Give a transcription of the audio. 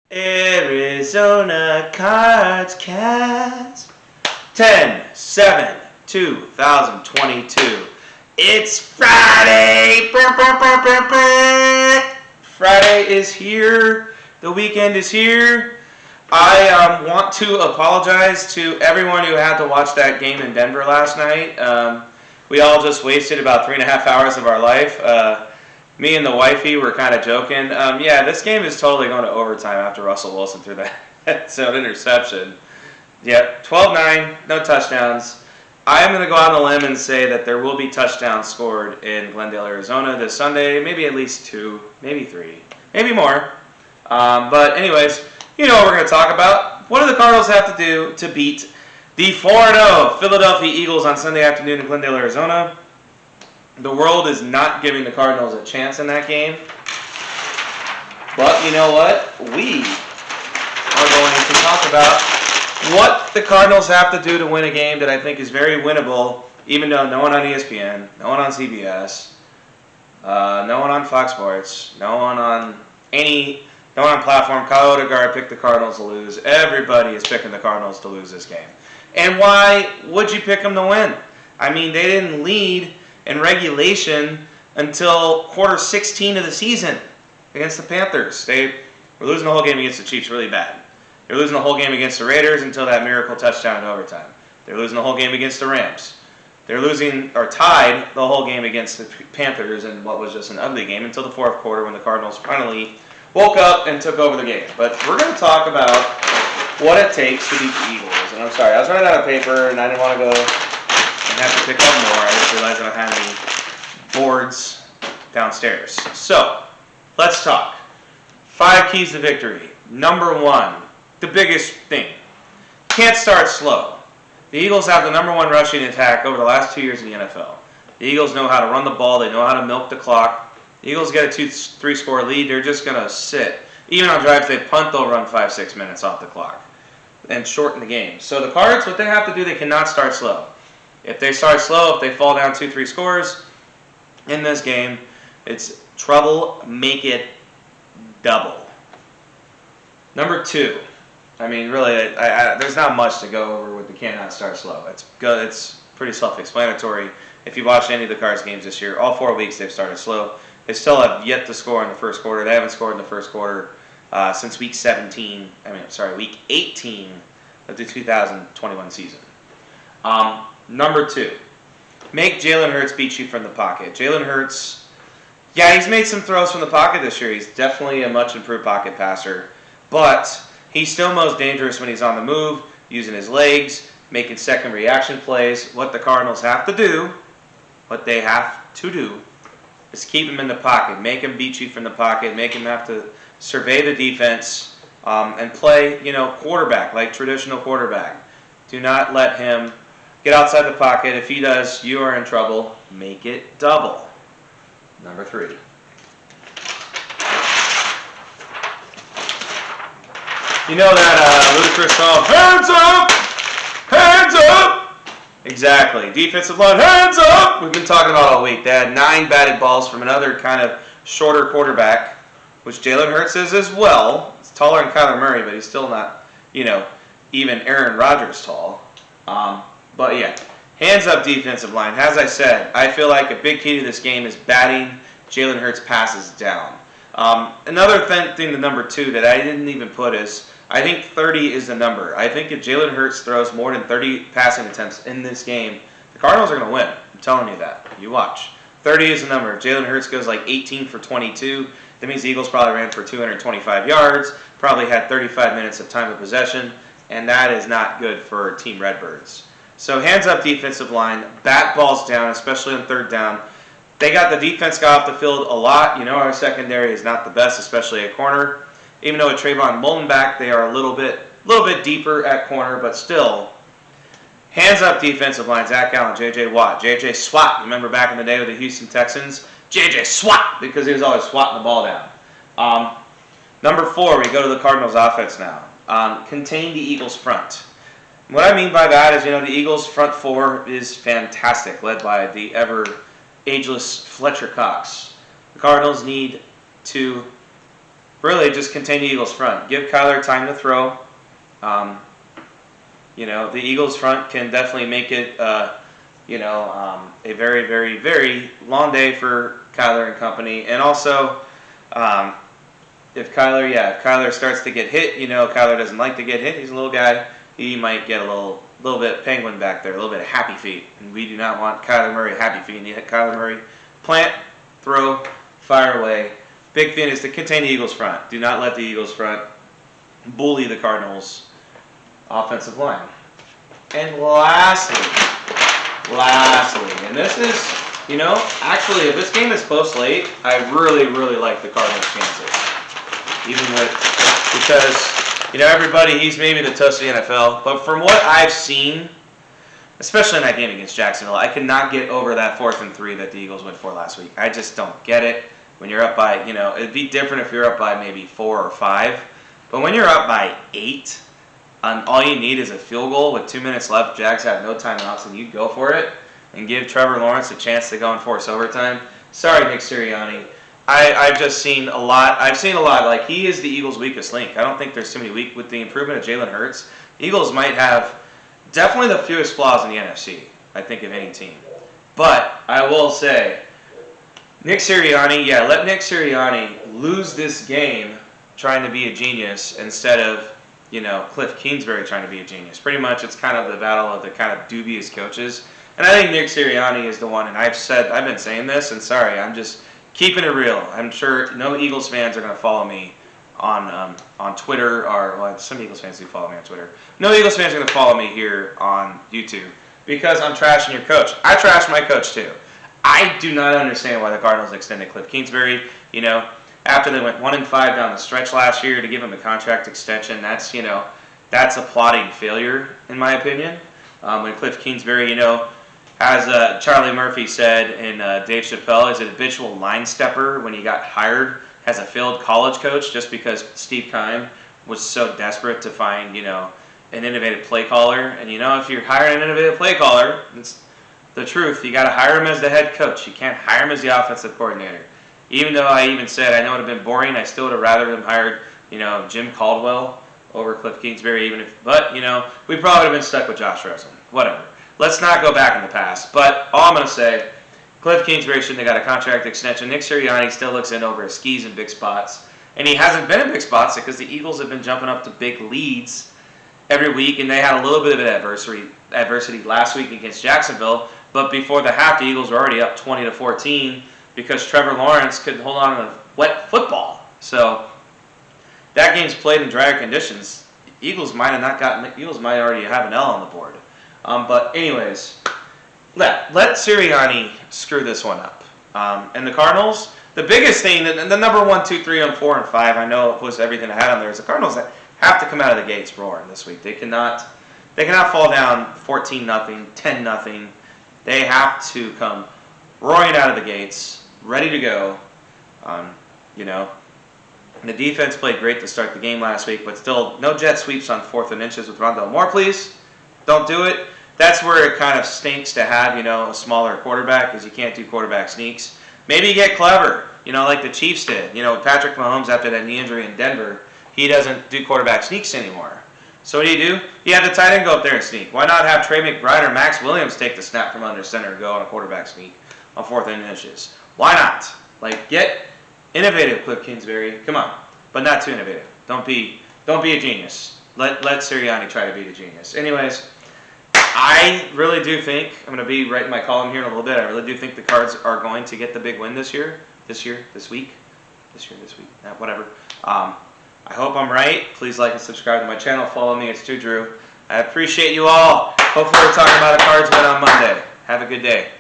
Arizona Cardinals Cast 10/7/2022. It's Friday. Friday is here. The weekend is here. I want to apologize to everyone who had to watch that game in Denver last night. We all just wasted about 3.5 hours of our life. Me and the wifey were kind of joking. Yeah, this game is totally going to overtime after Russell Wilson threw that zone interception. Yeah, 12-9, no touchdowns. I am going to go out on a limb and say that there will be touchdowns scored in Glendale, Arizona this Sunday. Maybe at least 2, maybe 3, maybe more. But anyways, you know what we're going to talk about. What do the Cardinals have to do to beat the 4-0 Philadelphia Eagles on Sunday afternoon in Glendale, Arizona? The world is not giving the Cardinals a chance in that game. But you know what? We are going to talk about what the Cardinals have to do to win a game that I think is very winnable, even though no one on ESPN, no one on CBS, no one on Fox Sports, no one on platform. Kyle Odegaard picked the Cardinals to lose. Everybody is picking the Cardinals to lose this game. And why would you pick them to win? I mean, they didn't lead in regulation until quarter 16 of the season against the Panthers. They were losing the whole game against the Chiefs really bad. They're losing the whole game against the Raiders until that miracle touchdown in overtime. They're losing the whole game against the Rams. They're losing or tied the whole game against the Panthers in what was just an ugly game until the fourth quarter when the Cardinals finally woke up and took over the game. But we're going to talk about what it takes to beat the Eagles. And I'm sorry, I was running out of paper and I didn't want to go and have to pick up more. I just realized I don't have any boards downstairs. So, let's talk. 5 keys to victory. Number 1, the biggest thing. Can't start slow. The Eagles have the number 1 rushing attack over the last 2 years in the NFL. The Eagles know how to run the ball. They know how to milk the clock. The Eagles get a 2-3 score lead. They're just going to sit. Even on drives they punt, they'll run 5-6 minutes off the clock and shorten the game. So the Cards, what they have to do, they cannot start slow. If they start slow, if they fall down 2-3 scores in this game, it's trouble. Make it double. Number 2. I mean, really, there's not much to go over with the cannot start slow. It's good. It's pretty self-explanatory. If you watched any of the Cards games this year, all 4 weeks they've started slow. They still have yet to score in the first quarter. They haven't scored in the first quarter since week 18 of the 2021 season. Number 2, make Jalen Hurts beat you from the pocket. Jalen Hurts, yeah, he's made some throws from the pocket this year. He's definitely a much improved pocket passer, but he's still most dangerous when he's on the move, using his legs, making second reaction plays. What the Cardinals have to do, is keep him in the pocket, make him beat you from the pocket, make him have to survey the defense, and play, quarterback, like traditional quarterback. Do not let him get outside the pocket. If he does, you are in trouble. Make it double. Number 3. You know that ludicrous song, hands up! Hands up! Exactly. Defensive line, hands up! We've been talking about all week. They had 9 batted balls from another kind of shorter quarterback, which Jalen Hurts is as well. He's taller than Kyler Murray, but he's still not, even Aaron Rodgers tall. But yeah, hands up defensive line. As I said, I feel like a big key to this game is batting Jalen Hurts passes down. Another thing to number 2 that I didn't even put is, I think 30 is the number. I think if Jalen Hurts throws more than 30 passing attempts in this game, the Cardinals are going to win. I'm telling you that. You watch. 30 is the number. If Jalen Hurts goes like 18 for 22, that means the Eagles probably ran for 225 yards, probably had 35 minutes of time of possession, and that is not good for Team Redbirds. So hands up defensive line, bat balls down, especially on 3rd down. They got the defense got off the field a lot. Our secondary is not the best, especially at corner. Even though with Trayvon Mullen back, they are a little bit deeper at corner, but still, hands up defensive line. Zach Allen, J.J. Watt, J.J. Swat. Remember back in the day with the Houston Texans? J.J. Swat, because he was always swatting the ball down. Number 4, we go to the Cardinals offense now. Contain the Eagles front. What I mean by that is, the Eagles front 4 is fantastic, led by the ever ageless Fletcher Cox. The Cardinals need to really just contain the Eagles' front. Give Kyler time to throw. The Eagles' front can definitely make it, a very, very, very long day for Kyler and company. And also, if Kyler starts to get hit, Kyler doesn't like to get hit. He's a little guy. He might get a little bit penguin back there, a little bit of happy feet. And we do not want Kyler Murray happy feet. You hit Kyler Murray, plant, throw, fire away. Big thing is to contain the Eagles' front. Do not let the Eagles' front bully the Cardinals' offensive line. And lastly, and this is, actually, if this game is close late, I really, really like the Cardinals' chances. Because everybody, he's maybe the toast of the NFL, but from what I've seen, especially in that game against Jacksonville, I could not get over that 4th and 3 that the Eagles went for last week. I just don't get it. When you're up by, it'd be different if you're up by maybe 4 or 5, but when you're up by 8, all you need is a field goal with 2 minutes left. Jags have no timeouts, and you go for it and give Trevor Lawrence a chance to go and force overtime. Sorry, Nick Sirianni. I've just seen a lot. I've seen a lot. Like, he is the Eagles' weakest link. I don't think there's too many weak with the improvement of Jalen Hurts. Eagles might have definitely the fewest flaws in the NFC, I think, of any team. But I will say, Nick Sirianni, let Nick Sirianni lose this game trying to be a genius instead of, Cliff Kingsbury trying to be a genius. Pretty much it's kind of the battle of the kind of dubious coaches. And I think Nick Sirianni is the one, and I've been saying this, and sorry, I'm just keeping it real. I'm sure no Eagles fans are going to follow me on Twitter, some Eagles fans do follow me on Twitter. No Eagles fans are going to follow me here on YouTube because I'm trashing your coach. I trash my coach too. I do not understand why the Cardinals extended Cliff Kingsbury. After they went 1-5 down the stretch last year to give him a contract extension, that's a plotting failure in my opinion. When Cliff Kingsbury, as Charlie Murphy said in Dave Chappelle, is an habitual line stepper when he got hired as a failed college coach just because Steve Keim was so desperate to find, an innovative play caller. And, if you're hiring an innovative play caller, it's the truth. You got to hire him as the head coach. You can't hire him as the offensive coordinator. Even though I even said I know it would have been boring, I still would have rather him hired, Jim Caldwell over Cliff Kingsbury. But we probably would have been stuck with Josh Rosen. Whatever. Let's not go back in the past. But all I'm going to say, Cliff Kingsbury shouldn't have got a contract extension. Nick Sirianni still looks in over his skis in big spots. And he hasn't been in big spots because the Eagles have been jumping up to big leads every week. And they had a little bit of an adversity last week against Jacksonville. But before the half, the Eagles were already up 20-14 because Trevor Lawrence couldn't hold on to the wet football. So that game's played in drier conditions. Eagles might already have an L on the board. But anyways, let Sirianni screw this one up. And the Cardinals, the biggest thing, the number 1, 2, 3, and 4, and 5, I know it was everything I had on there, is the Cardinals that have to come out of the gates roaring this week. They cannot fall down 14-0, 10-0. They have to come roaring out of the gates, ready to go. The defense played great to start the game last week, but still no jet sweeps on 4th and inches with Rondale Moore, please. Don't do it. That's where it kind of stinks to have, a smaller quarterback because you can't do quarterback sneaks. Maybe you get clever, like the Chiefs did. Patrick Mahomes after that knee injury in Denver, he doesn't do quarterback sneaks anymore. So what do? You have the tight end go up there and sneak. Why not have Trey McBride or Max Williams take the snap from under center and go on a quarterback sneak on 4th and inches? Why not? Get innovative, Cliff Kingsbury. Come on, but not too innovative. Don't be a genius. Let Sirianni try to be the genius. Anyways, I really do think, I'm going to be writing my column here in a little bit, I really do think the Cards are going to get the big win this week, whatever. I hope I'm right. Please like and subscribe to my channel. Follow me. It's Drew. I appreciate you all. Hopefully we're talking about a Cards win on Monday. Have a good day.